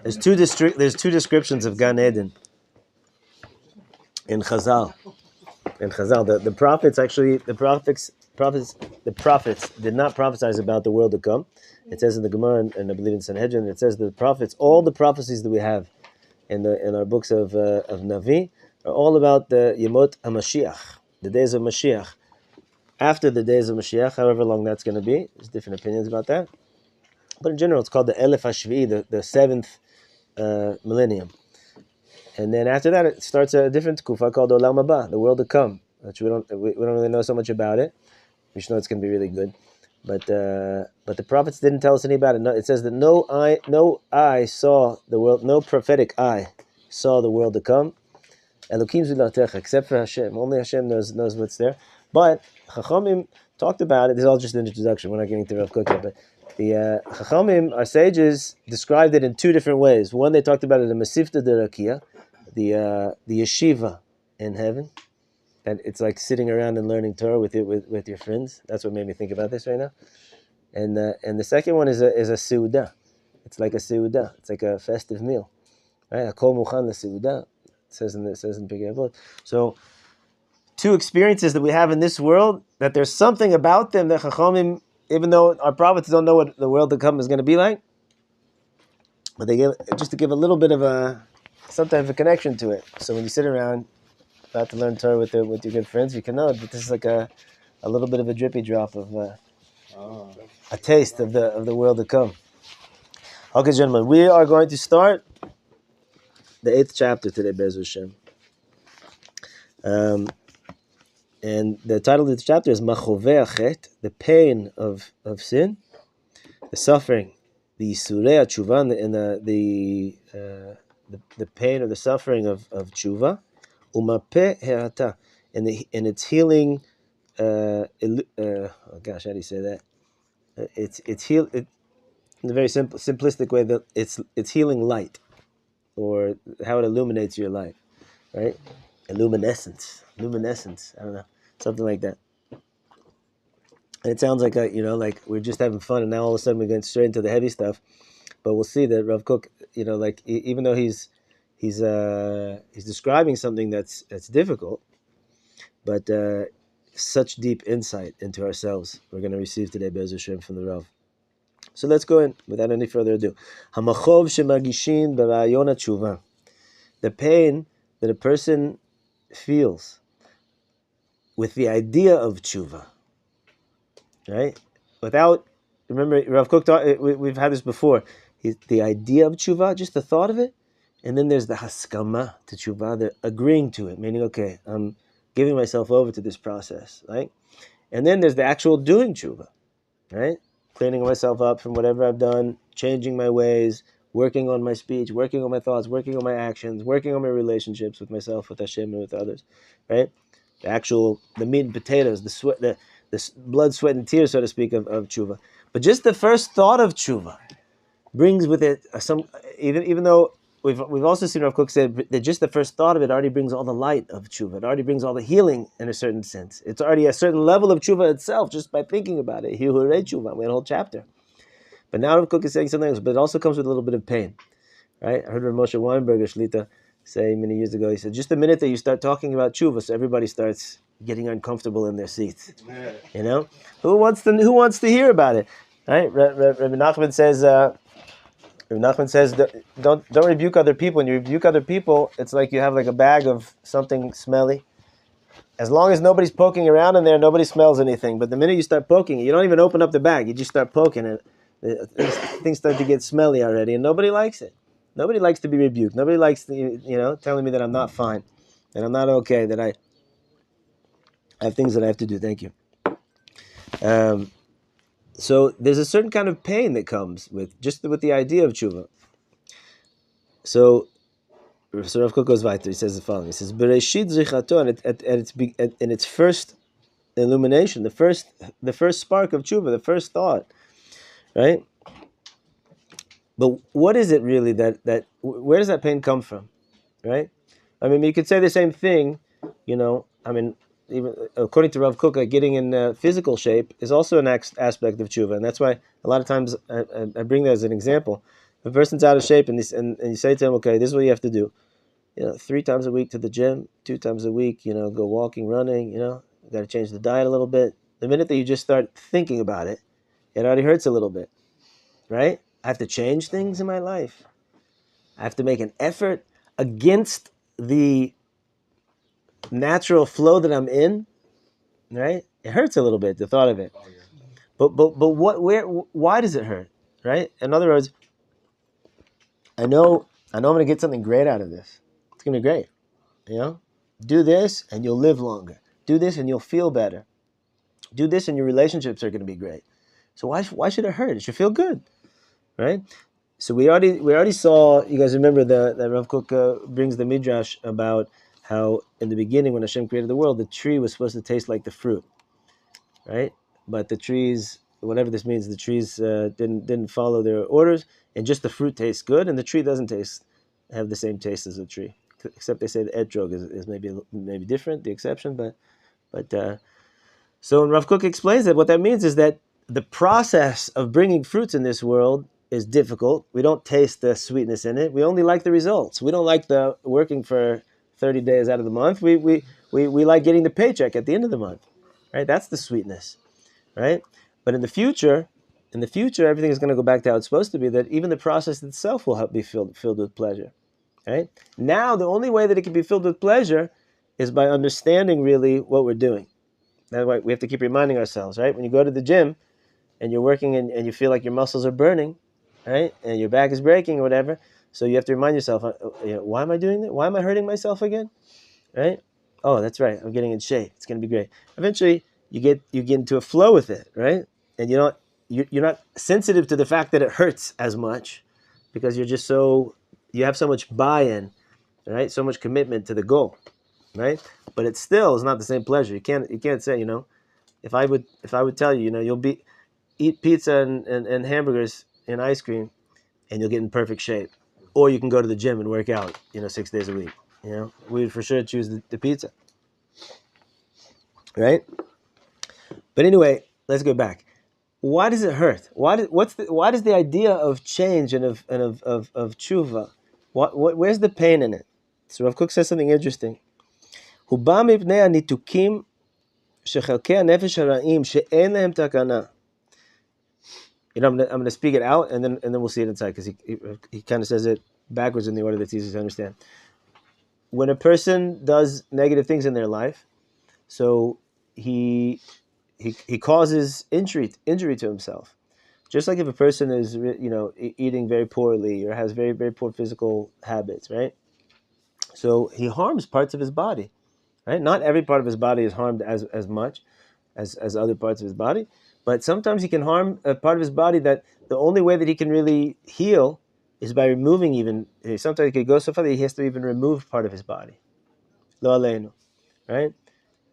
There's two descriptions of Gan Eden in Chazal. The prophets did not prophesize about the world to come. It says in the Gemara, and I believe in Sanhedrin, it says that the prophets, all the prophecies that we have in our books of Navi, are all about the Yemot HaMashiach, the days of Mashiach. After the days of Mashiach, however long that's going to be, there's different opinions about that. But in general, it's called the Elef HaShvi'i, the seventh millennium. And then after that, it starts a different kufa called Olam Haba, the world to come, which we don't really know so much about it. We should know it's going to be really good, but the prophets didn't tell us any about it. No, it says that no eye saw the world, no prophetic eye saw the world to come. Elokim Zilatecha, except for Hashem. Only Hashem knows what's there. But Chachamim talked about it. This is all just an introduction. We're not getting to Rav Kook yet, but the Chachamim, our sages, described it in two different ways. One, they talked about it in Masifta de Rakia, the yeshiva in heaven, and it's like sitting around and learning Torah with your friends. That's what made me think about this right now. And the second one is a seudah. It's like a seudah. It's like a festive meal, right? Hakol muchan leseudah. It says in Pirkei Avot. So, two experiences that we have in this world, that there's something about them that Chachamim, even though our prophets don't know what the world to come is going to be like, but they give, just to give a little bit of some type of a connection to it. So when you sit around about to learn Torah with your good friends, you can know that this is like a little bit of a drippy drop of a taste of the world to come. Okay, gentlemen, we are going to start the 8th chapter today, Be'ez Hashem. And the title of the chapter is Machovei HaChet, the pain of sin, the suffering, the Yisurei HaTeshuva, and the pain or the suffering of Teshuva, Umapeh He'ata, and its healing. How do you say that? It's heal. In a very simplistic way, that it's healing light, or how it illuminates your life, right? Luminescence. I don't know, something like that. And it sounds like like we're just having fun, and now all of a sudden we're going straight into the heavy stuff. But we'll see that Rav Kook, even though he's describing something that's difficult, but such deep insight into ourselves we're going to receive today, Be'ez Hashem, from the Rav. So let's go in without any further ado. Hamachov shemagishin b'rayon haTeshuva, the pain that a person feels with the idea of Teshuva, right? Remember, Rav Kook we've had this before. The idea of Teshuva, just the thought of it, and then there's the haskama to Teshuva, the agreeing to it, meaning, okay, I'm giving myself over to this process, right? And then there's the actual doing Teshuva, right? Cleaning myself up from whatever I've done, changing my ways, working on my speech, working on my thoughts, working on my actions, working on my relationships with myself, with Hashem, and with others, right? The meat and potatoes, the sweat, the blood, sweat, and tears, so to speak, of Teshuva. But just the first thought of Teshuva brings with it even though we've also seen Rav Kook said that just the first thought of it already brings all the light of Teshuva. It already brings all the healing in a certain sense. It's already a certain level of Teshuva itself just by thinking about it. Hihurei Teshuva, we had a whole chapter. But now Rav Kook is saying something else, but it also comes with a little bit of pain, right? I heard Rav Moshe Weinberger Shlita say many years ago, he said, just the minute that you start talking about Teshuva, so everybody starts getting uncomfortable in their seats. Who wants to hear about it, right? Rabbi Nachman says, don't rebuke other people. When you rebuke other people, it's like you have like a bag of something smelly. As long as nobody's poking around in there, nobody smells anything. But the minute you start poking, you don't even open up the bag. You just start poking it. Things start to get smelly already, and nobody likes it. Nobody likes to be rebuked. Nobody likes telling me that I'm not fine, that I'm not okay, that I have things that I have to do. Thank you. So there's a certain kind of pain that comes with the idea of Teshuva. So Rav Kook goes weiter. He says the following. He says, "Bereshit zichato," and in its first illumination, the first spark of Teshuva, the first thought, right? But what is it really that where does that pain come from, right? I mean, you could say the same thing, even according to Rav Kook, getting in physical shape is also an aspect of tshuva, and that's why a lot of times I bring that as an example. If a person's out of shape and you say to him, okay, this is what you have to do. 3 times a week to the gym, 2 times a week, go walking, running. You got to change the diet a little bit. The minute that you just start thinking about it, it already hurts a little bit, right? I have to change things in my life. I have to make an effort against the natural flow that I'm in, right? It hurts a little bit, the thought of it. Oh, yeah. But why does it hurt, right? In other words, I know I'm going to get something great out of this. It's going to be great, Do this and you'll live longer. Do this and you'll feel better. Do this and your relationships are going to be great. So why should it hurt? It should feel good, right? So we already saw. You guys remember that Rav Kook brings the midrash about how in the beginning when Hashem created the world, the tree was supposed to taste like the fruit, right? But the trees, whatever this means, the trees didn't follow their orders, and just the fruit tastes good, and the tree doesn't have the same taste as the tree, except they say the etrog is maybe different, the exception, but so when Rav Kook explains that, what that means is that the process of bringing fruits in this world is difficult. We don't taste the sweetness in it. We only like the results. We don't like the working for 30 days out of the month. We like getting the paycheck at the end of the month, right? That's the sweetness, right? But in the future, everything is going to go back to how it's supposed to be. That even the process itself will be filled with pleasure, right? Now, the only way that it can be filled with pleasure is by understanding really what we're doing. That's why we have to keep reminding ourselves, right? When you go to the gym and you're working and you feel like your muscles are burning, right? And your back is breaking or whatever. So you have to remind yourself, why am I doing that? Why am I hurting myself again? Right? Oh, that's right. I'm getting in shape. It's going to be great. Eventually, you get into a flow with it, right? And you're not sensitive to the fact that it hurts as much because you have so much buy-in, right? So much commitment to the goal, right? But it still is not the same pleasure. You can't say, if I would tell you, you'll eat pizza and hamburgers and ice cream and you'll get in perfect shape. Or you can go to the gym and work out, 6 days a week. We would for sure choose the pizza. Right? But anyway, let's go back. Why does it hurt? Why does the idea of change and of tshuva? Where's the pain in it? So Rav Kook says something interesting. I'm going to speak it out and then we'll see it inside because he kind of says it backwards in the order that's easy to understand. When a person does negative things in their life, so he causes injury to himself. Just like if a person is eating very poorly or has very, very poor physical habits, right? So he harms parts of his body, right? Not every part of his body is harmed as much as other parts of his body, but sometimes he can harm a part of his body that the only way that he can really heal is by removing even. Sometimes he could go so far that he has to even remove part of his body. Lo aleinu, right?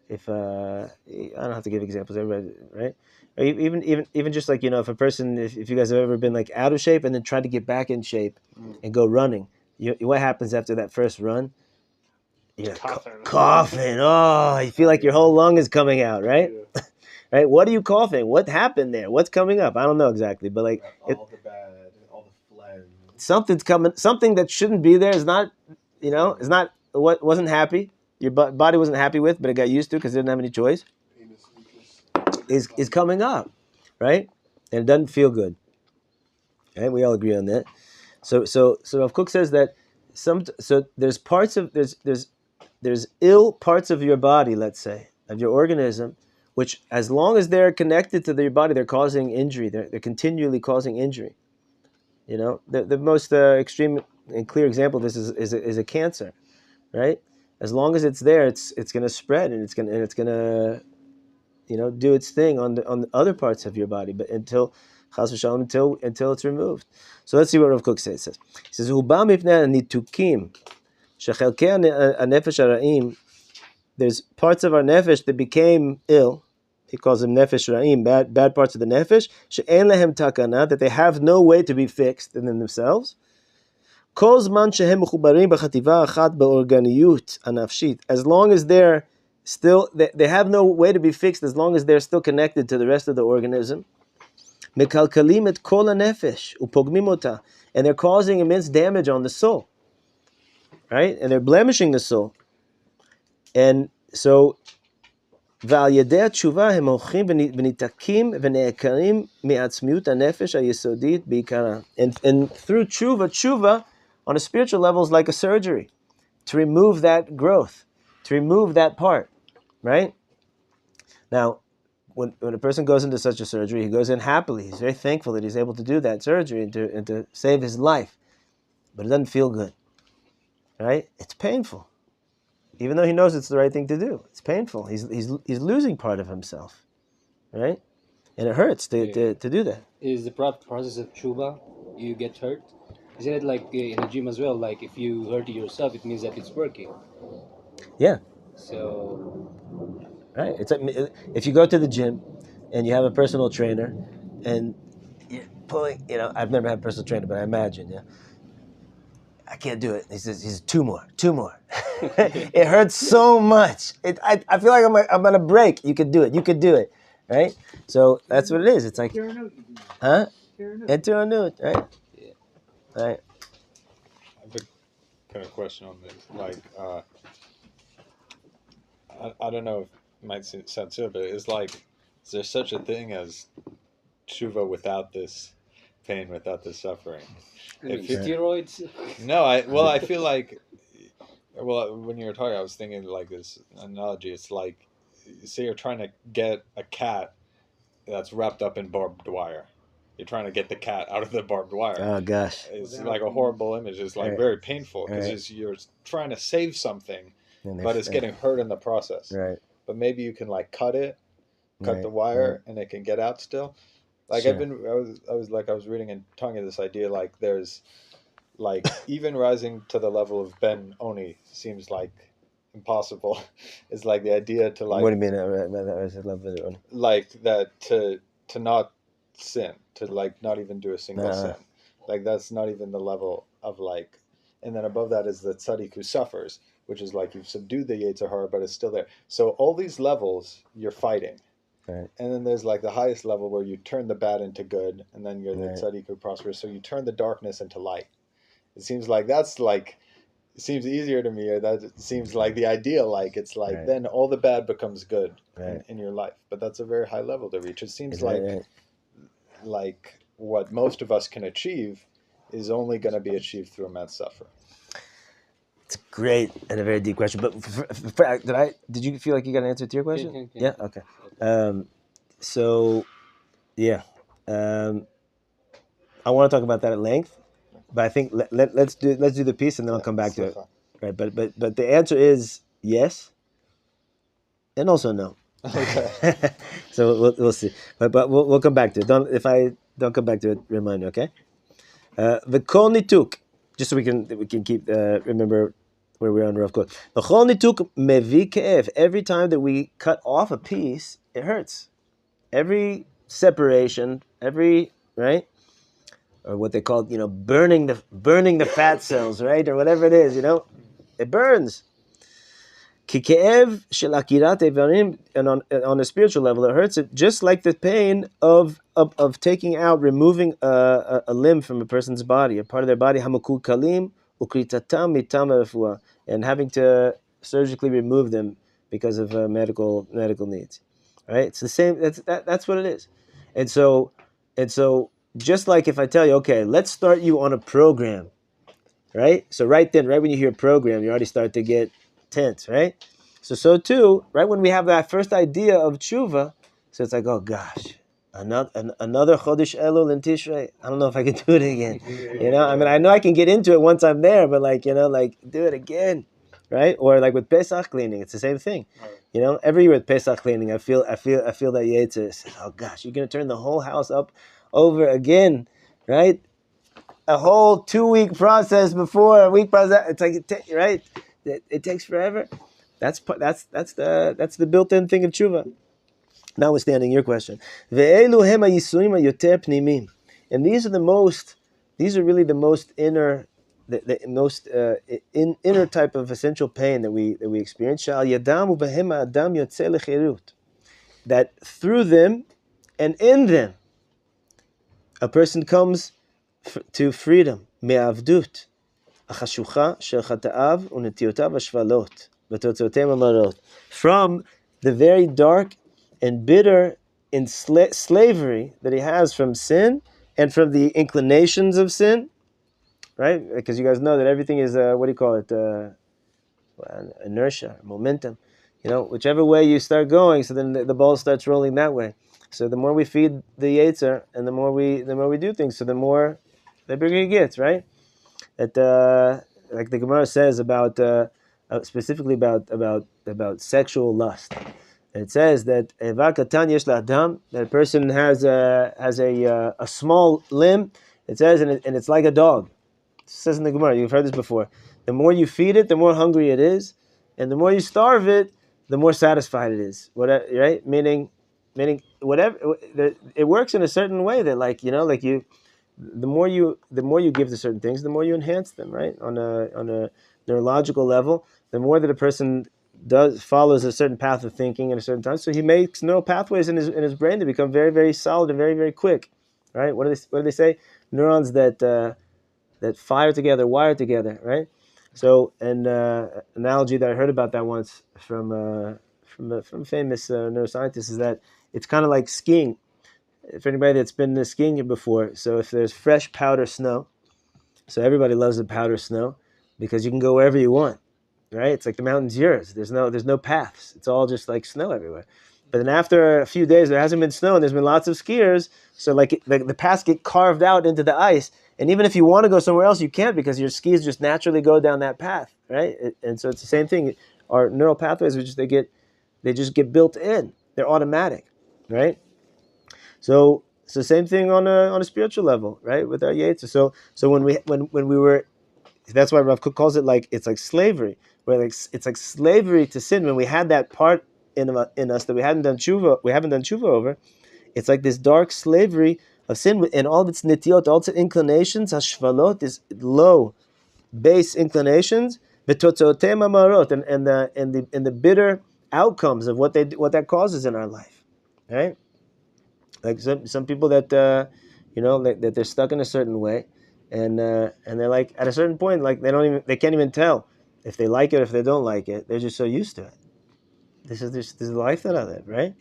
If I don't have to give examples, everybody, right? Or even just like if a person, if you guys have ever been like out of shape and then tried to get back in shape and go running, what happens after that first run? You're coughing. Oh, you feel like your whole lung is coming out, right? Yeah. Right? What are you coughing? What happened there? What's coming up? I don't know exactly, but like all the phlegm. Something's coming. Something that shouldn't be there is not. Is not what wasn't happy. Your body wasn't happy with, but it got used to because it didn't have any choice. Is coming up, right? And it doesn't feel good. Right? We all agree on that. So Rav Kook says that there's parts of there's ill parts of your body, let's say, of your organism, which as long as they're connected to your body, they're causing injury. They're continually causing injury. The most extreme and clear example of this is a cancer, right? As long as it's there, it's going to spread and it's going to do its thing on the other parts of your body, but until chas v'shalom, until it's removed. So let's see what Rav Kook says. He says, "Hubam mipnei nitukim shechelkei hanefesh hara'im." There's parts of our nefesh that became ill. He calls them nefesh ra'im, bad parts of the nefesh. She'en lehem takana, that they have no way to be fixed in themselves. Kol zman shehem mechubarim b'chativa achat be'organiyut hanafshit. As long as they're still they have no way to be fixed as long as they're still connected to the rest of the organism. Mekalkalim et kol hanefesh upogmim ota, and they're causing immense damage on the soul, right? And they're blemishing the soul. And so, ועל ידי התשובה הם הולכים ונתקים ונעקרים מעצמיות הנפש היסודית בעיקרה. And through tshuva on a spiritual level is like a surgery to remove that growth, to remove that part, right? Now, when a person goes into such a surgery, he goes in happily. He's very thankful that he's able to do that surgery and to save his life. But it doesn't feel good, right? It's painful. Even though he knows it's the right thing to do. It's painful. He's losing part of himself, right? And it hurts to do that. Is the process of tshuva, you get hurt? Isn't it like in the gym as well? Like if you hurt yourself, it means that it's working. Yeah. So... Right. It's like, if you go to the gym and you have a personal trainer and you're pulling, I've never had a personal trainer, but I imagine, I can't do it. He says, two more. It hurts so much. I feel like I'm on a break. You could do it, right? So that's what it is. It's like, huh? Eteronut, right? Yeah. Right. I have a kind of question on this. Like, I don't know if it might sound silly, but it's like, is there such a thing as tshuva without this pain, without this suffering? Steroids? No, I feel like, when you were talking, I was thinking like this analogy. It's like, say you're trying to get a cat that's wrapped up in barbed wire. You're trying to get the cat out of the barbed wire. Oh gosh, it's like a horrible image. It's like very painful because you're trying to save something, but it's getting hurt in the process. Right. But maybe you can like cut the wire, and it can get out still. Like sure. I was reading and talking this idea, like there's like even rising to the level of Ben Oni seems like impossible. It's like the idea to like, what do you mean like that to not sin, to like not even do a single sin, like that's not even the level of like. And then above that is the tzaddik who suffers, which is like you've subdued the Yetzer Hara, but it's still there. So all these levels you're fighting. Right. And then there's like the highest level where you turn the bad into good, and then you're the tzaddik who prospers. So you turn the darkness into light. It seems like it seems easier to me, or that seems like the ideal. Like it's like then all the bad becomes good in your life. But that's a very high level to reach. It seems like what most of us can achieve is only going to be achieved through immense suffering. It's great and a very deep question. But did you feel like you got an answer to your question? Yeah. Okay. I want to talk about that at length, but I think let's do the piece and then I'll come back to it. Right. But the answer is yes, and also no. Okay. So we'll see. But we'll come back to it. If I don't come back to it, remind me. Okay. The kol nituk, just so we can keep remember where we're on Rav Kol. The kol nituk mevi ke'ev. Every time that we cut off a piece, it hurts. Every separation, right, or what they call burning the fat cells, right, or whatever it is, it burns. Ki ke'ev shel akirat evarim, and on a spiritual level, it hurts it just like the pain of taking out, removing a limb from a person's body, a part of their body, hamakul kalim ukritatam mitam refuah, and having to surgically remove them because of medical needs. Right? It's the same. That's what it is. And so just like if I tell you, okay, let's start you on a program, right? So right when you hear program, you already start to get tense, right? So too, right when we have that first idea of tshuva, so it's like, oh gosh, another Chodesh Elul in Tishrei. I don't know if I can do it again. I mean, I know I can get into it once I'm there, but like do it again, right? Or like with Pesach cleaning, it's the same thing. Every year with Pesach cleaning, I feel that Yetzer says, oh gosh, you're gonna turn the whole house up over again, right? A whole 2-week process before a week process. It's like right. It takes forever. That's the built-in thing of tshuva. Notwithstanding your question, ve'elu hema yisuim yoter pnimim, and these are really the most inner, the most inner type of essential pain that we experience. Shal yadam u'behem adam yotzei lecherut. That through them and in them, a person comes to freedom. Me'avdut. Achashucha shel chata'av u'netiotav hashvalot v'totzoteim amarot. From the very dark and bitter slavery that he has from sin and from the inclinations of sin, right? Because you guys know that everything is, what do you call it? Inertia, momentum. Whichever way you start going, so then the ball starts rolling that way. So the more we feed the Yetzer, and the more we do things, so the bigger he gets, right? That like the Gemara says about specifically about sexual lust. And it says that that a person has a small limb. It says, and it's like a dog. It says in the Gemara, you've heard this before. The more you feed it, the more hungry it is, and the more you starve it, the more satisfied it is. Right? Meaning whatever. It works in a certain way that, the more you give to certain things, the more you enhance them. Right? On a neurological level, the more that a person follows a certain path of thinking at a certain time, so he makes neural pathways in his brain to become very, very solid and very, very quick. Right? What do they say? Neurons that fire together, wire together. Right? So an analogy that I heard about that once from famous neuroscientists is that it's kind of like skiing. If anybody that's been skiing before, so if there's fresh powder snow, so everybody loves the powder snow because you can go wherever you want. Right? It's like the mountain's yours. There's no paths. It's all just like snow everywhere. But then after a few days, there hasn't been snow and there's been lots of skiers. So the paths get carved out into the ice. And even if you want to go somewhere else, you can't because your skis just naturally go down that path. Right? And so it's the same thing. Our neural pathways, they just get built in. They're automatic. Right? So it's the same thing on a spiritual level, right? With our Yetzer. So when we were, that's why Rav Kook calls it it's like slavery. Where it's like slavery to sin. When we had that part in us that we haven't done tshuva over, it's like this dark slavery of sin and all of its nitiot, all its inclinations, hashvalot, is low base inclinations, v'totzoteim amarot, and the bitter outcomes of what that causes in our life, right? Like some people that that they're stuck in a certain way, and they're like at a certain point, like they can't even tell if they like it or if they don't like it. They're just so used to it. This is the life that I live, right?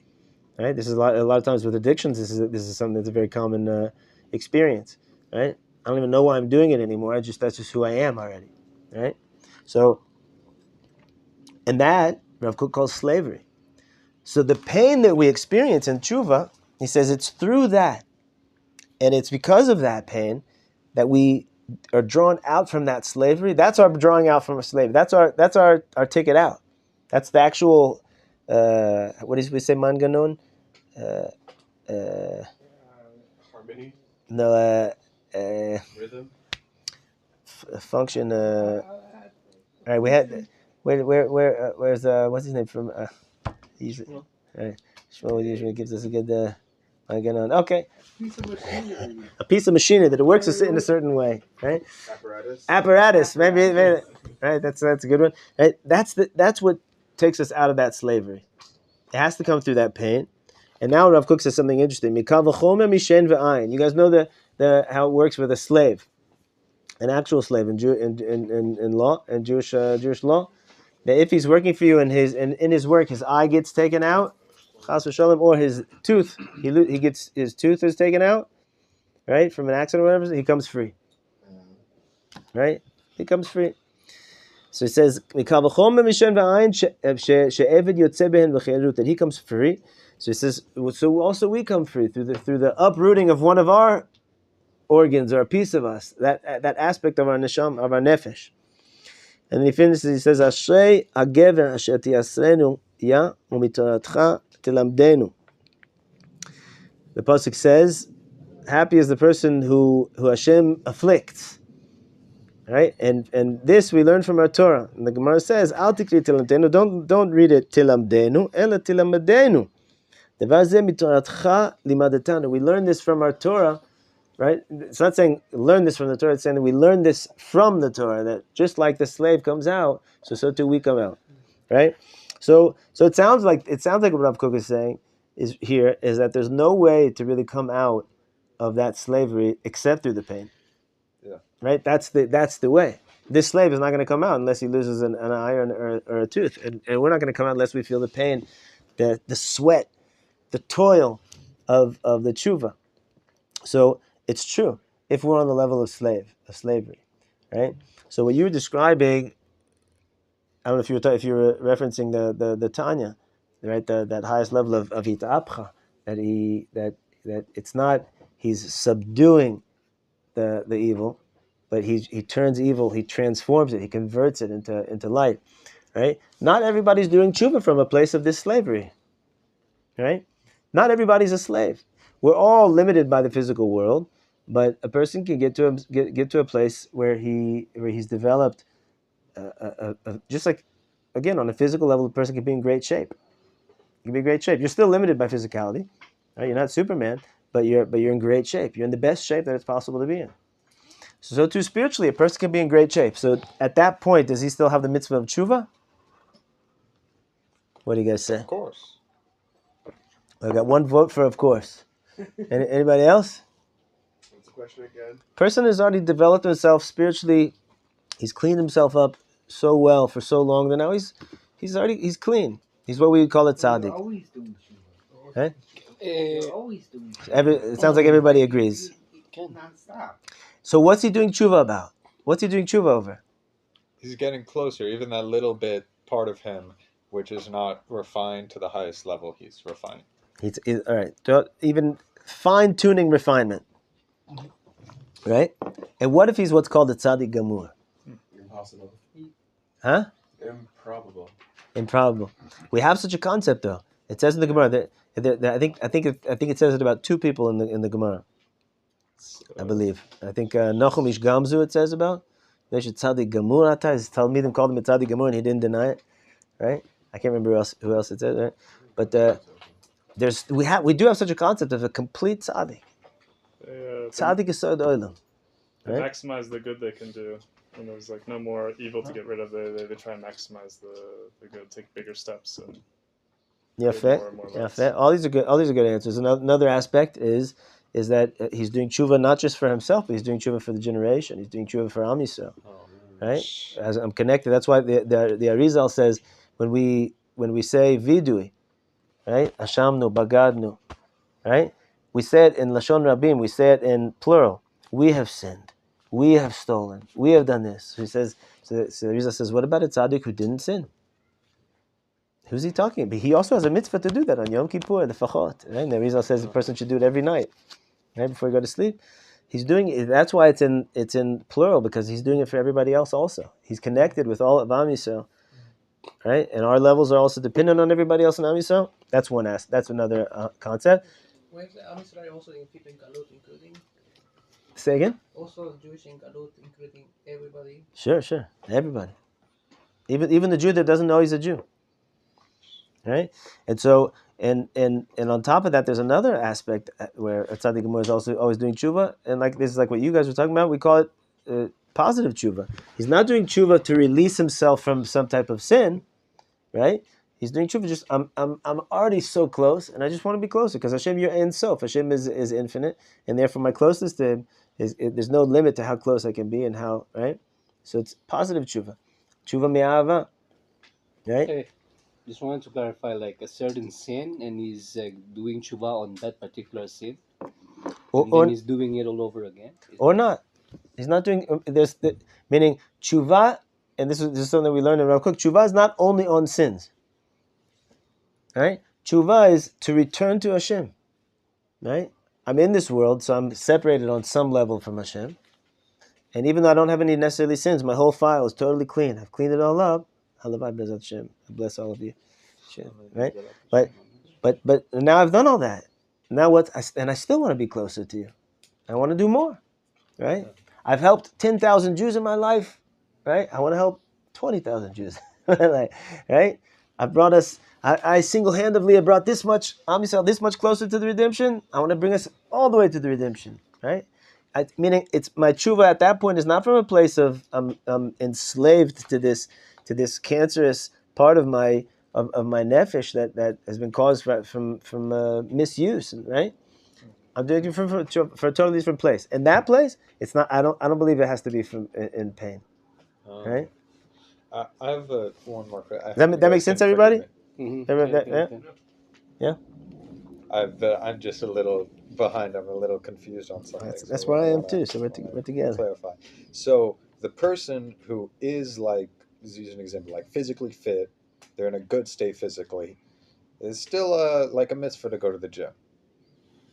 Right. This is a lot of times with addictions. This is something that's a very common experience, right? I don't even know why I'm doing it anymore. That's just who I am already, right? So, and that Rav Kook calls slavery. So the pain that we experience in tshuva, he says it's through that, and it's because of that pain that we are drawn out from that slavery. That's our drawing out from a slave. That's our ticket out. That's the actual what did we say, manganon? Harmony. No, Rhythm. Function. All right, we had where's what's his name from? Usually, all right, Shmuel usually gives us a good manganon. Okay. A piece of machinery that it works in a certain way, right? Apparatus, maybe, right? That's a good one. Right? That's what takes us out of that slavery. It has to come through that pain. And now Rav Kook says something interesting. You guys know the how it works with a slave, an actual slave in law, in Jewish law. That if he's working for you and in his work his eye gets taken out, chas v'shalom, or his tooth, he gets his tooth is taken out, right, from an accident or whatever, he comes free. Right? He comes free. So it says that he comes free. So it says, so also we come free through the uprooting of one of our organs or a piece of us, that aspect of our neshama, of our nefesh. And then he finishes, he says, Ashrei hagever asher tiyasrenu ya umitoratcha tilamdenu. The pasuk says, happy is the person who Hashem afflicts. Right? And this we learn from our Torah. And the Gemara says, Al tikri tilamdenu, don't read it tilamdenu, ela tilamadenu. Devar zeh mitoratcha limadetanu. We learn this from our Torah right? It's not saying learn this from the Torah. It's saying that we learn this from the Torah. That just like the slave comes out, so too we come out, right? So it sounds like what Rav Kook is saying is that there's no way to really come out of that slavery except through the pain. Yeah. Right. That's the way. This slave is not going to come out unless he loses an eye or a tooth, and we're not going to come out unless we feel the pain, the sweat, the toil of the tshuva. So it's true if we're on the level of slavery, right? So what you were describing, I don't know if you were referencing the Tanya, right? That highest level of hitapcha, that it's not he's subduing the evil, but he turns evil, he transforms it, he converts it into light, right? Not everybody's doing tshuva from a place of this slavery, right? Not everybody's a slave. We're all limited by the physical world, but a person can get to a place where he's developed just like, again, on a physical level, a person can be in great shape. You can be in great shape. You're still limited by physicality, right? You're not Superman, but you're in great shape. You're in the best shape that it's possible to be in. So too spiritually, a person can be in great shape. So at that point, does he still have the mitzvah of tshuva? What do you guys say? Of course. I got one vote for of course. Anybody else? What's the question again? Person has already developed himself spiritually. He's cleaned himself up so well for so long that now he's clean. He's what we would call a tzaddik. You're always doing tshuva. Right? You're always doing tshuva. It sounds like everybody agrees. Non-stop. So what's he doing tshuva about? What's he doing tshuva over? He's getting closer. Even that little bit part of him, which is not refined to the highest level, he's refining. He's all right. Even fine-tuning refinement. Right? And what if he's what's called a tzaddik gamur? Impossible. Huh? Improbable. We have such a concept though. It says in the Gemara that I think it says it about two people in the Gemara. I believe. I think Nachum Ish Gamzu it says about. There's a tzaddik gamur ata. His Talmidim called him a tzaddik gamur and he didn't deny it. Right? I can't remember who else it says. Right? But we do have such a concept of a complete tzaddik. Tzaddik is sod olam. They maximize the good they can do. And there's like no more evil to get rid of. They try and maximize the good, take bigger steps. And Yeah, all these are good answers. Another aspect is that he's doing tshuva not just for himself, but he's doing tshuva for the generation. He's doing tshuva for Am Yisrael, right? As I'm connected, that's why the Arizal says when we say vidui, right? Ashamnu, bagadnu, right? We say it in lashon rabim. We say it in plural. We have sinned. We have stolen. We have done this. So he says. So the Arizal says, what about a tzaddik who didn't sin? Who's he talking about? He also has a mitzvah to do that on Yom Kippur, the Fachot. Right? And the Arizal says the person should do it every night, right, before he go to sleep. He's doing it. That's why it's in plural, because he's doing it for everybody else also. He's connected with all of Am Yisrael, right? And our levels are also dependent on everybody else in Am Yisrael. That's That's another concept. Why is Am Yisrael also people in Galut including? Say again? Also Jewish in Galut including everybody? Sure. Everybody. Even the Jew that doesn't know he's a Jew. Right? And so, and on top of that, there's another aspect where a tzaddik gamur is also always doing tshuva, and like this is like what you guys were talking about. We call it positive tshuva. He's not doing tshuva to release himself from some type of sin, right? He's doing tshuva just I'm already so close, and I just want to be closer because Hashem, you're Ein Sof. Hashem is infinite, and therefore my closeness to Him there's no limit to how close I can be and how, right? So it's positive tshuva, tshuva me'ava, right? Hey, just wanted to clarify, like a certain sin, and he's doing tshuva on that particular sin, and then he's doing it all over again, or not. He's not doing. Meaning tshuva, and this is something we learned in Rav Kook. Tshuva is not only on sins. Right? Tshuva is to return to Hashem. Right? I'm in this world, so I'm separated on some level from Hashem. And even though I don't have any necessarily sins, my whole file is totally clean. I've cleaned it all up. Halavai Bezat Hashem. I bless all of you. Right? But now I've done all that. Now and I still want to be closer to you. I want to do more. Right? I've helped 10,000 Jews in my life. Right? I want to help 20,000 Jews. Right? I single-handedly have brought this much Am Yisrael this much closer to the redemption. I want to bring us all the way to the redemption. Right? meaning it's my tshuva at that point is not from a place of I'm enslaved to this cancerous part of my my nefesh that has been caused from misuse, right? I'm doing it for a totally different place. In that place, it's not. I don't believe it has to be from in pain, right? I have one more question. That makes sense, everybody? Yeah. I'm just a little behind. I'm a little confused on something. That's where I am too. So we're together. Clarify. So the person who is like, let's use an example, like physically fit, they're in a good state physically, it's still like a mitzvah to go to the gym.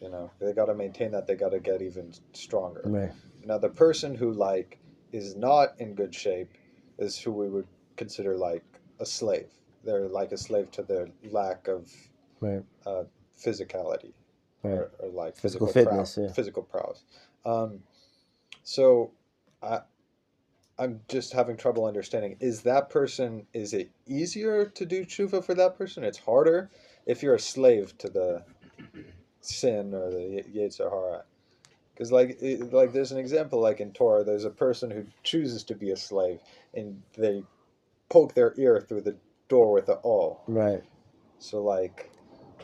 You know, they got to maintain that. They got to get even stronger. Right. Now, the person who like is not in good shape is who we would consider like a slave. They're like a slave to their lack of physicality, or like physical fitness, physical prowess. So, I'm just having trouble understanding. Is it easier to do tshuva for that person? It's harder if you're a slave to the sin or the Yetzer Hara. Because like there's an example like in Torah, there's a person who chooses to be a slave and they poke their ear through the door with the awl. Right. So like,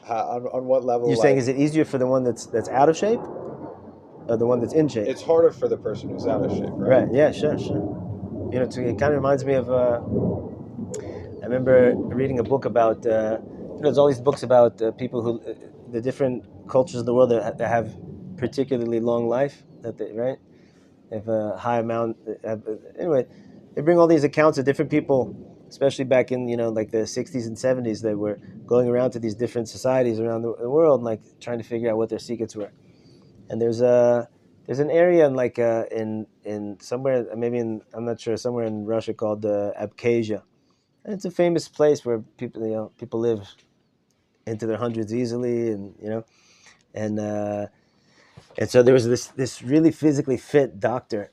on what level? You're saying is it easier for the one that's out of shape, or the one that's in shape? It's harder for the person who's out of shape, right? Right. Yeah. Sure. You know, it kind of reminds me of. I remember reading a book about. There's all these books about people who, the different cultures of the world that have particularly long life. That they right, they have a high amount. Anyway, they bring all these accounts of different people, especially back in like the 60s and 70s. They were going around to these different societies around the world, and like trying to figure out what their secrets were. And there's an area in somewhere, maybe I'm not sure, somewhere in Russia called Abkhazia, and it's a famous place where people live into their hundreds easily, and so there was this really physically fit doctor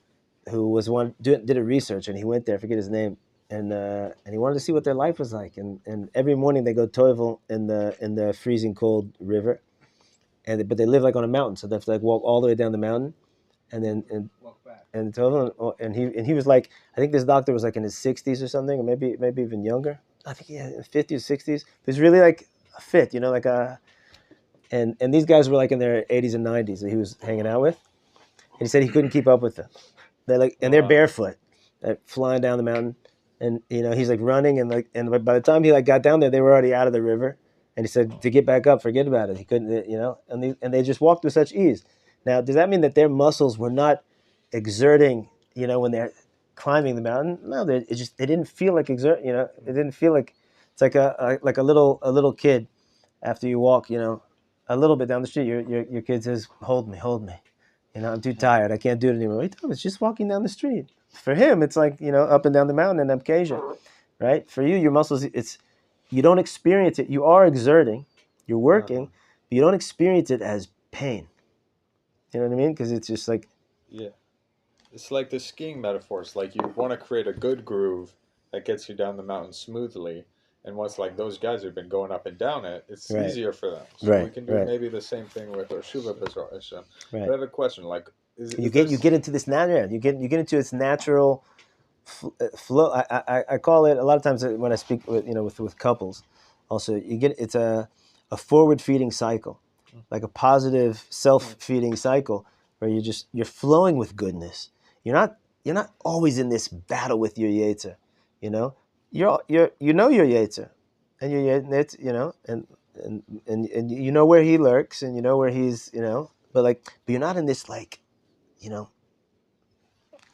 who was did a research, and he went there, I forget his name, and he wanted to see what their life was like, and every morning they go toivel in the freezing cold river, but they live like on a mountain, so they have to like walk all the way down the mountain, and then Walk back. and he was like, I think this doctor was like in his 60s or something, or maybe even younger. I think 50s, 60s. He was really like fit, like and these guys were like in their 80s and 90s that he was hanging out with, and he said he couldn't keep up with them. They're barefoot, flying down the mountain, and he's like running, and by the time he like got down there, they were already out of the river. And he said to get back up, forget about it. He couldn't, and they just walked with such ease. Now, does that mean that their muscles were not exerting, when they're climbing the mountain? No, they didn't feel like exert. It didn't feel like it's like a little kid after you walk, a little bit down the street. Your kid says, "Hold me, hold me." I'm too tired. I can't do it anymore. Wait, it's just walking down the street. For him, it's like up and down the mountain in Abkhazia, right? For you, your muscles, you don't experience it. You are exerting, you're working, but you don't experience it as pain. You know what I mean? Because it's just like... Yeah. It's like the skiing metaphors. Like you want to create a good groove that gets you down the mountain smoothly. And once like those guys who've been going up and down it, it's easier for them. So we can do maybe the same thing with HaTeshuva B'ezras Hashem. But I have a question. Like, you get into this natural. You get into its natural flow. I call it a lot of times when I speak with couples. Also, it's a forward feeding cycle, like a positive self feeding cycle where you're flowing with goodness. You're not always in this battle with your yetzer. You're your yetzer, and your yetzer, and you know where he lurks, and you know where he's but you're not in this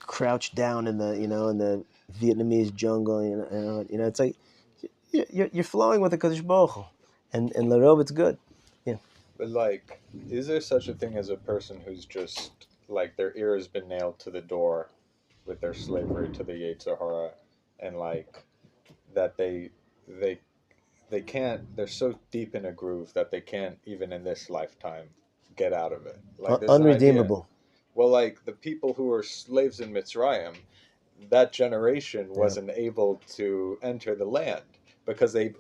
crouched down in the Vietnamese jungle. It's like you're flowing with the Kadosh Baruch Hu, and Larov it's good. Yeah. But like, is there such a thing as a person who's just like their ear has been nailed to the door with their slavery to the Yetzer Hara, and like that they can't, they're so deep in a groove that they can't even in this lifetime get out of it. Like unredeemable. Well, like the people who were slaves in Mitzrayim, that generation wasn't able to enter the land because they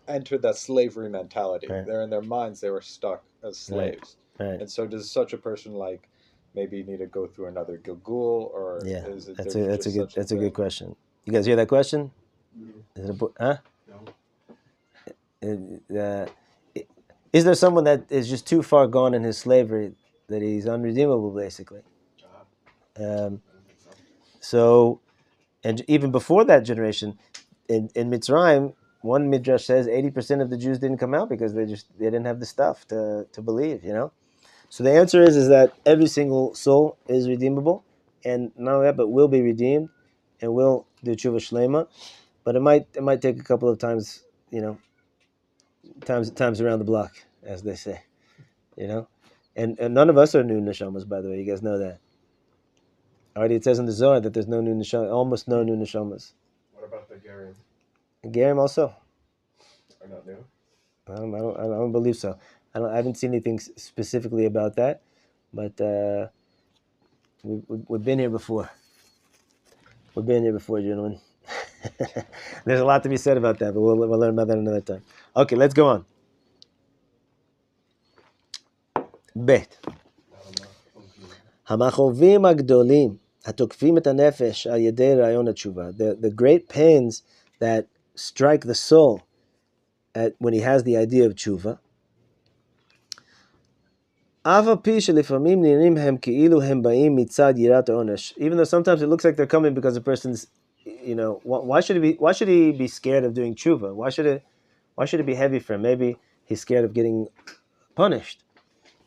entered that slavery mentality. They're in their minds, they were stuck as slaves. And so does such a person like maybe need to go through another Gilgul, or Yeah, is it that's there's a just good such good thing? question. You guys hear that question? Is it huh? No. Is there someone that is just too far gone in his slavery that he's unredeemable, basically? I Um, don't think so. so, and even before that generation, in Mitzrayim, one midrash says 80% of the Jews didn't come out because they didn't have the stuff to believe. So the answer is that every single soul is redeemable, and not only that, but will be redeemed, and will do tshuva shlema. But it might take a couple of times, times around the block, as they say, And none of us are new neshamas, by the way. You guys know that. Already, it says in the Zohar that there's no new neshamas, almost no new neshamas. What about the Gerim? Gerim also. Are not new? I don't believe so. I haven't seen anything specifically about that, but we've been here before. We've been here before, gentlemen. There's a lot to be said about that, but we'll learn about that another time. Okay, let's go on. Bet. המכאובים הגדולים התוקפים את הנפש על ידי רעיון התשובה. The great pains that strike the soul when he has the idea of tshuva. אף על פי שלפעמים נראים הם כאילו הם באים מצד יראת העונש. Even though sometimes it looks like they're coming because the person's, why should he be scared of doing tshuva? Why should it be heavy for him? Maybe he's scared of getting punished,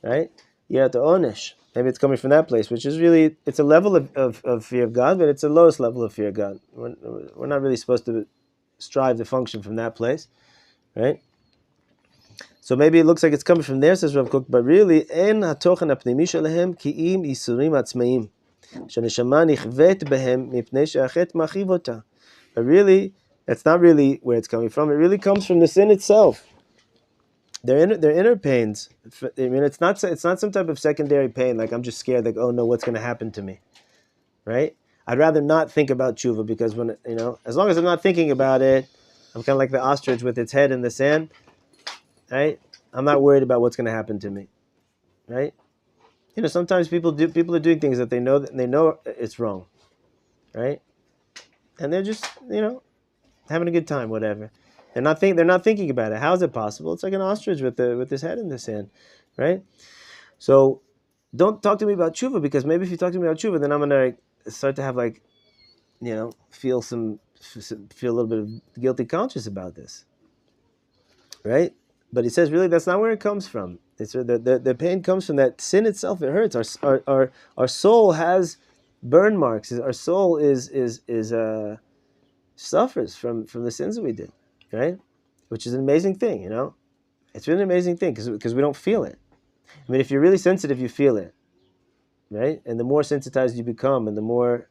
right? Yirat ha'onesh. Maybe it's coming from that place, which is really, it's a level of fear of God, but it's the lowest level of fear of God. We're not really supposed to strive to function from that place, right? So maybe it looks like it's coming from there, says Rav Kook, but really, en hatochen hapnimi shelehem ki'im isurim atzmeim, sheneshama nichvet behem mipnei she'achet machiv ota. But really, that's not really where it's coming from. It really comes from the sin itself. Their inner pains. I mean, it's not some type of secondary pain. Like I'm just scared. Like, oh no, what's going to happen to me, right? I'd rather not think about tshuva because when as long as I'm not thinking about it, I'm kind of like the ostrich with its head in the sand, right? I'm not worried about what's going to happen to me, right? Sometimes people are doing things that they know it's wrong, right? And they're just having a good time, whatever. They're not thinking about it. How is it possible? It's like an ostrich with his head in the sand, right? So don't talk to me about tshuva, because maybe if you talk to me about tshuva, then I'm gonna start to have feel a little bit of guilty conscience about this, right? But he says really that's not where it comes from. It's the pain comes from that sin itself. It hurts. Our soul has burn marks. Our soul suffers from the sins that we did, right? Which is an amazing thing, It's really an amazing thing because we don't feel it. I mean, if you're really sensitive, you feel it, right? And the more sensitized you become, and the more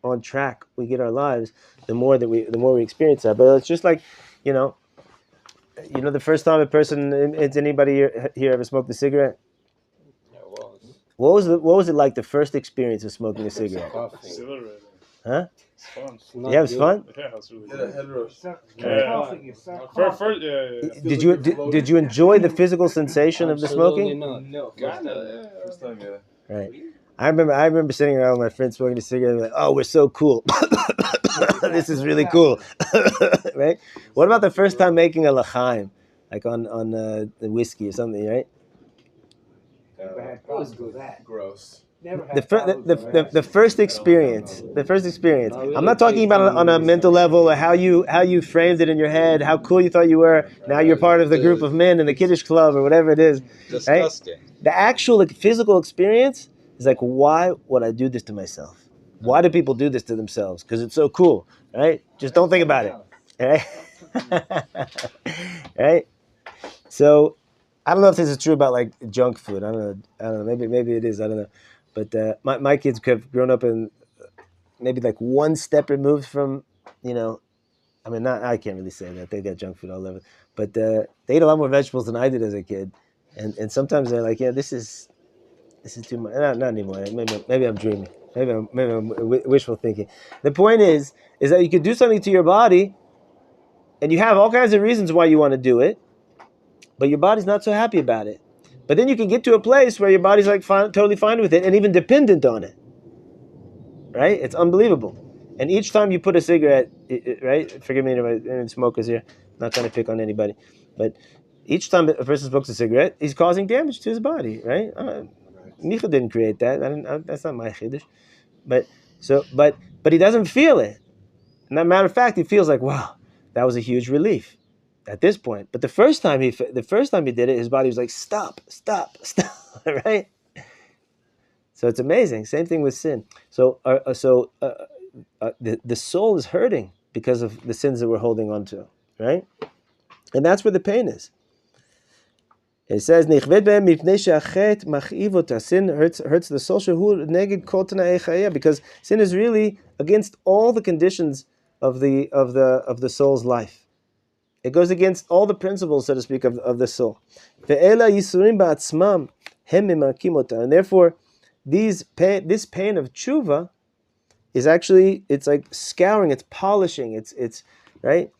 on track we get our lives, the more we experience that. But it's just like, the first time a person, is anybody here ever smoked a cigarette? Yeah, it was. What was it like the first experience of smoking a cigarette? Exhilarating. Huh? It's fun. Not Yeah, it was good. fun. Yeah, it's really Get a good. head rush. Yeah. Did you enjoy the physical sensation of the Absolutely smoking? not. No. Kinda, yeah. First time, yeah. Right. I remember sitting around with my friends smoking a cigarette and like, oh, we're so cool. This is really cool. Right? What about the first time making a l'chaim? Like on the whiskey or something, right? Gross. The first experience. The first experience. I'm not talking about it on a mental level, or how you framed it in your head, how cool you thought you were. Now you're part of the group of men in the Kiddush club or whatever it is. Disgusting. Right? The actual physical experience is like, why would I do this to myself? Why do people do this to themselves? Because it's so cool, right? Just don't think about it, right? Right? So, I don't know if this is true about like junk food. I don't know. Maybe it is. I don't know. But my kids have grown up in maybe like one step removed from, I mean, I can't really say that. They got junk food all over. But they ate a lot more vegetables than I did as a kid. And sometimes they're like, yeah, this is too much. Not anymore. Maybe I'm dreaming. Maybe I'm wishful thinking. The point is that you could do something to your body, and you have all kinds of reasons why you want to do it, but your body's not so happy about it. But then you can get to a place where your body's like totally fine with it and even dependent on it. Right? It's unbelievable. And each time you put a cigarette, right? Forgive me, any smokers here. I'm not trying to pick on anybody, but each time a person smokes a cigarette, he's causing damage to his body, right? Micha didn't create that. That's not my chiddush. But he doesn't feel it. And as a matter of fact, he feels like, wow, that was a huge relief at this point. But the first time he did it, his body was like, stop, right? So it's amazing. Same thing with sin. So the soul is hurting because of the sins that we're holding on to, right? And that's where the pain is. It says, sin hurts the soul because sin is really against all the conditions of the soul's life. It goes against all the principles, so to speak, of the soul. And therefore, this pain of tshuva is actually, it's like scouring, it's polishing, it's right.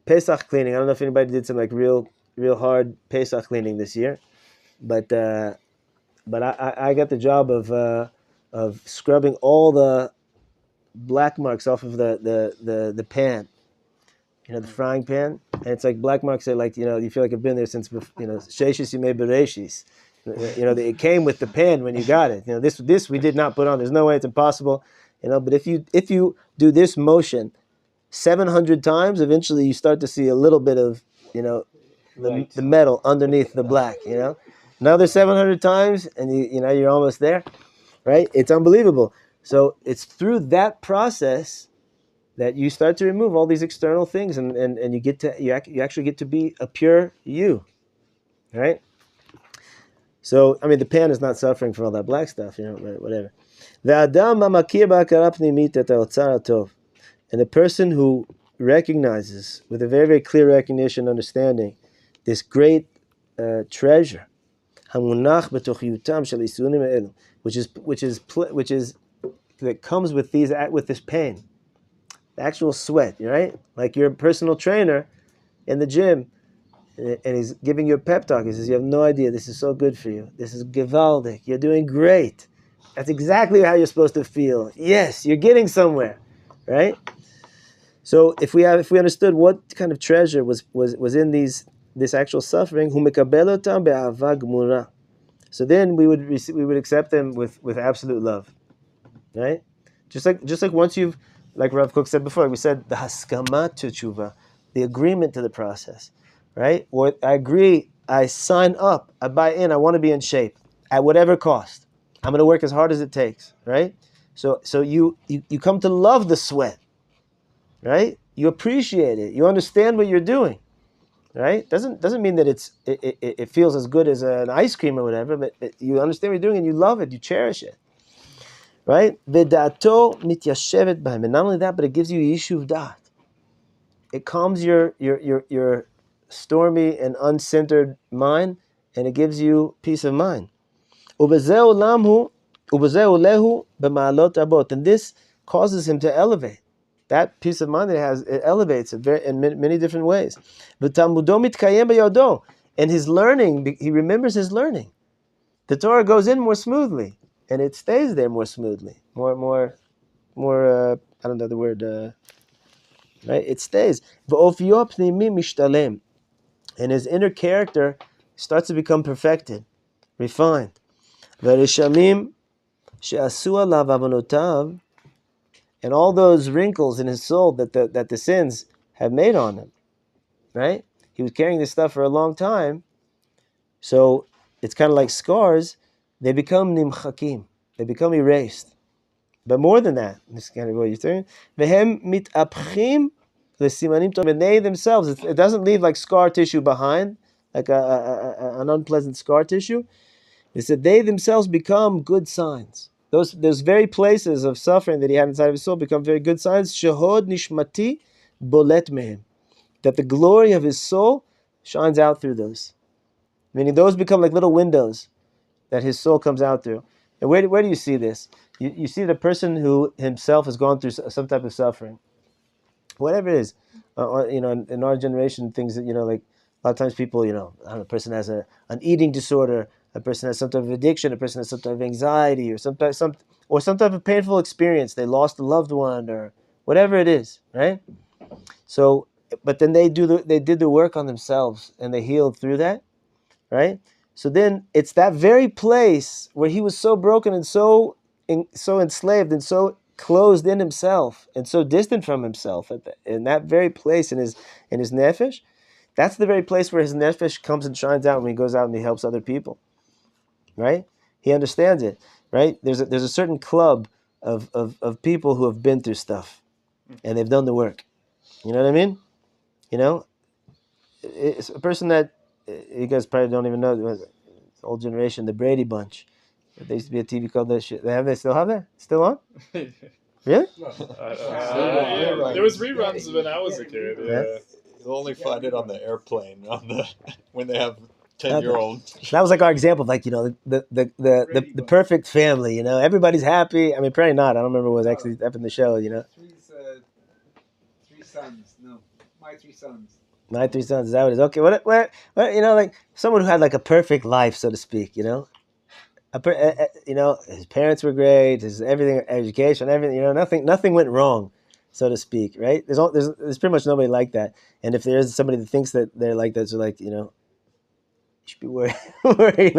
Pesach cleaning. I don't know if anybody did some like real hard Pesach cleaning this year, but I got the job of scrubbing all the black marks off of the pan, the frying pan, and it's like black marks that like you feel like I've been there since Sheshis Yimei Bereshis. It came with the pan when you got it. This we did not put on. There's no way, it's impossible. But if you do this motion 700 times, eventually you start to see a little bit of the metal underneath the black. Another 700 times, and you're almost there, right? It's unbelievable. So it's through that process that you start to remove all these external things, and you actually get to be a pure you, right? So I mean, the pan is not suffering from all that black stuff, whatever. And the person who recognizes with a very, very clear recognition, understanding, this great treasure, which is that comes with this pain, the actual sweat, right? Like your personal trainer in the gym, and he's giving you a pep talk. He says, "You have no idea. This is so good for you. This is gewaldic. You're doing great. That's exactly how you're supposed to feel. Yes, you're getting somewhere, right?" So if we understood what kind of treasure was in this actual suffering, so then we would accept them with absolute love, right? Just like once you've, like Rav Kook said before, we said the haskama to tshuva, the agreement to the process, right? Or I agree, I sign up, I buy in, I want to be in shape at whatever cost. I'm going to work as hard as it takes, right? So you come to love the sweat, right? You appreciate it. You understand what you're doing, right? Doesn't mean that it feels as good as an ice cream or whatever, but you understand what you're doing and you love it, you cherish it, right? V'da'ato mityashevet b'hem. And not only that, but it gives you yishuv da'at. It calms your stormy and uncentered mind, and it gives you peace of mind. Ubezeu lehu b'ma'alot abot. And this causes him to elevate. That peace of mind that he has, it elevates it in many different ways. And his learning, he remembers his learning. The Torah goes in more smoothly, and it stays there more smoothly. More. I don't know the word. Right? It stays. And his inner character starts to become perfected, refined. And all those wrinkles in his soul that the sins have made on him, right? He was carrying this stuff for a long time, so it's kind of like scars. They become nimchakim. They become erased. But more than that, this is kind of what you're saying. Vehem mitapchim l'simanim tov. And they themselves, it doesn't leave like scar tissue behind, like an unpleasant scar tissue. They said they themselves become good signs. Those very places of suffering that he had inside of his soul become very good signs. Shehod nishmati bolet mehem. That the glory of his soul shines out through those. Meaning those become like little windows that his soul comes out through. And where do you see this? You see the person who himself has gone through some type of suffering. Whatever it is. In our generation, things that, A lot of times people, a person has an eating disorder, a person has some type of addiction, a person has some type of anxiety, or some type of painful experience. They lost a loved one, or whatever it is, right? So, but then they did the work on themselves and they healed through that, right? So then it's that very place where he was so broken and so enslaved and so closed in himself and so distant from himself in that very place in his nefesh. That's the very place where his nefesh comes and shines out when he goes out and he helps other people, right? He understands it, right? There's a certain club of people who have been through stuff and they've done the work. You know what I mean? It's a person that you guys probably don't even know. The old generation, the Brady Bunch. There used to be a TV called that shit. They still have that? Still on? Really? There was reruns when I was a kid. Yeah. You'll only find it on the airplane when they have 10-year-olds. That was like our example of the perfect family. Everybody's happy. I mean, probably not. I don't remember what was actually up in the show. Three sons. No, my three sons. My three sons. Is that what it is? Okay. What? Like someone who had like a perfect life, so to speak. His parents were great. His everything, education, everything. Nothing went wrong, so to speak. Right? There's pretty much nobody like that. And if there is somebody that thinks that they're like that, so like you should be worried,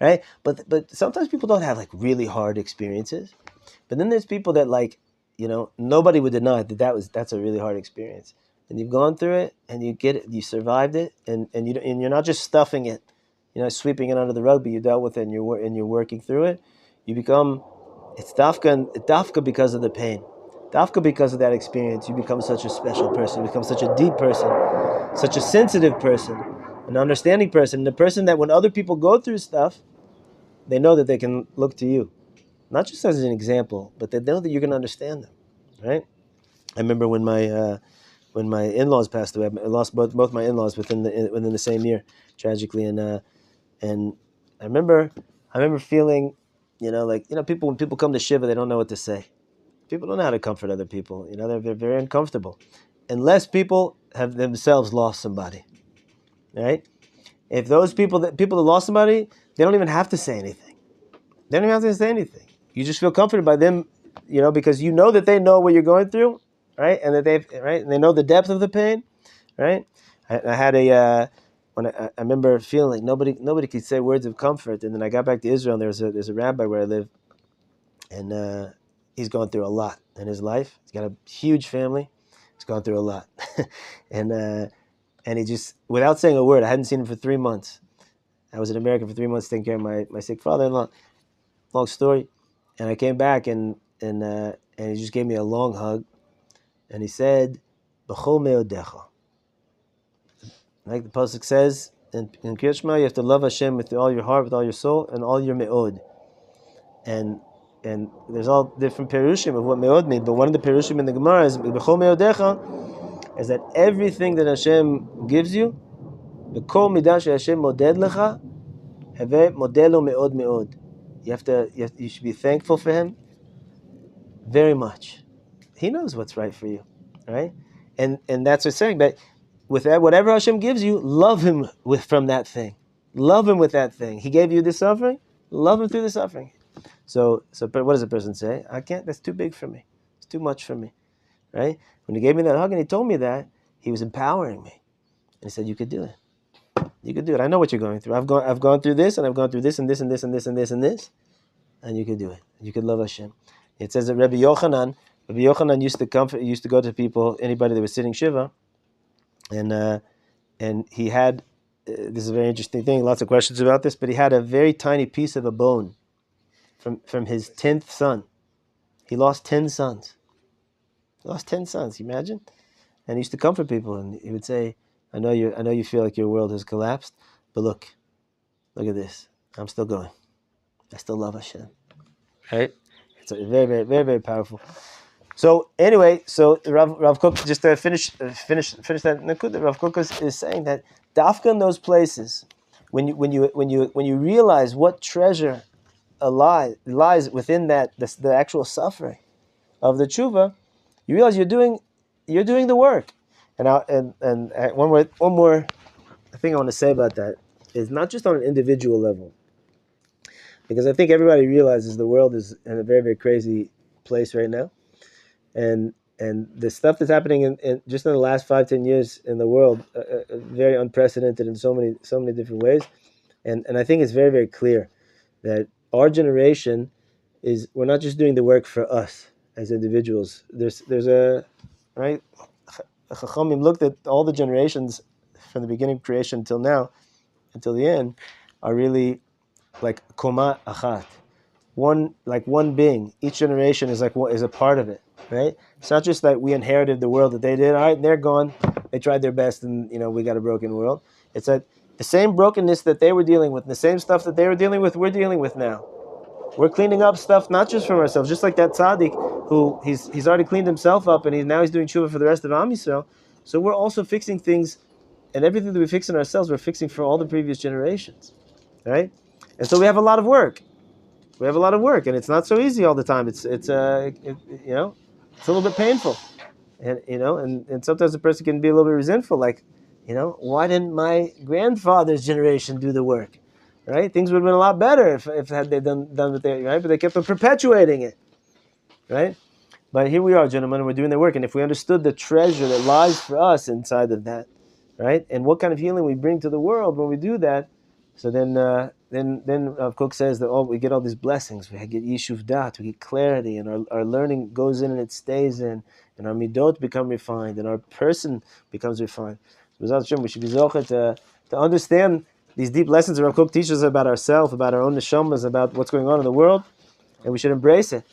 right? But sometimes people don't have like really hard experiences. But then there's people that like, nobody would deny that's a really hard experience. And you've gone through it, and you get it, you survived it, and you're not just stuffing it, sweeping it under the rug, but you dealt with it, and you're working through it. You become, it's dafka because of the pain, dafka because of that experience. You become such a special person, you become such a deep person, such a sensitive person, an understanding person, the person that when other people go through stuff, they know that they can look to you, not just as an example, but they know that you're going to understand them, right? I remember when my in-laws passed away. I lost both my in-laws within the same year, tragically, and I remember feeling, people when people come to Shiva, they don't know what to say. People don't know how to comfort other people. They're very uncomfortable, unless people have themselves lost somebody, right? If those people that lost somebody, they don't even have to say anything. They don't even have to say anything. You just feel comforted by them, because that they know what you're going through. Right, and that and they know the depth of the pain, right? I had when I remember feeling like nobody could say words of comfort, and then I got back to Israel, and there's a rabbi where I live, and he's gone through a lot in his life. He's got a huge family. He's gone through a lot, and he just, without saying a word, I hadn't seen him for 3 months. I was in America for 3 months taking care of my sick father-in-law. Long story, and I came back and he just gave me a long hug. And he said, "B'chol me'odecha." Like the pasuk says in Kriyat Shema, you have to love Hashem with all your heart, with all your soul, and all your me'od. And there's all different perushim of what me'od means. But one of the perushim in the Gemara is "B'chol me'odecha," is that everything that Hashem gives you, b'kol midah she'Hashem moded lecha, heve modelo me'od me'od. You should be thankful for Him very much. He knows what's right for you, right? And that's what it's saying. But with that, whatever Hashem gives you, love Him from that thing. Love Him with that thing. He gave you the suffering, love Him through the suffering. So what does a person say? I can't. That's too big for me. It's too much for me, right? When He gave me that hug and He told me that, He was empowering me, and He said, "You could do it. You could do it. I know what you're going through. I've gone through this, and I've gone through this, and this, and this, and this, and this, and this, and you could do it. You could love Hashem." It says that Rabbi Yochanan used to go to people, anybody that was sitting Shiva, and he had, this is a very interesting thing, lots of questions about this, but he had a very tiny piece of a bone from his 10th son. He lost 10 sons. You imagine? And he used to comfort people, and he would say, I know you feel like your world has collapsed, but look at this. I'm still going. I still love Hashem. Right? It's very, very, very, very powerful. So anyway, Rav Kook, just to finish that Nakuda, Rav Kook is saying that dafka in those places, when you realize what treasure lies within that, the actual suffering of the tshuva, you realize you're doing the work. And one more thing I want to say about that is not just on an individual level, because I think everybody realizes the world is in a very, very crazy place right now, and the stuff that's happening in just in the last 5-10 years in the world, very unprecedented in so many different ways, and I think it's very, very clear that our generation we're not just doing the work for us as individuals. There's a right. Chachamim looked at all the generations from the beginning of creation until now, until the end, are really like koma achat, one being. Each generation is is a part of it, right? It's not just that we inherited the world that they did. All right, they're gone. They tried their best, and we got a broken world. It's that the same brokenness that they were dealing with, the same stuff that they were dealing with, we're dealing with now. We're cleaning up stuff not just from ourselves, just like that tzaddik who he's already cleaned himself up, and now he's doing tshuva for the rest of Am Yisrael. So we're also fixing things, and everything that we fix in ourselves, we're fixing for all the previous generations, right? And so we have a lot of work. We have a lot of work, and it's not so easy all the time. It's a little bit painful, and sometimes a person can be a little bit resentful, like, why didn't my grandfather's generation do the work, right? Things would have been a lot better if had they done what they, right? But they kept on perpetuating it, right? But here we are, gentlemen, and we're doing the work, and if we understood the treasure that lies for us inside of that, right, and what kind of healing we bring to the world when we do that, so then Rav Kook says that we get all these blessings. We get yishuv dat, we get clarity, and our learning goes in and it stays in, and our midot become refined, and our person becomes refined. So we should be zocheh to understand these deep lessons that Rav Kook teaches us about ourselves, about our own neshamas, about what's going on in the world, and we should embrace it.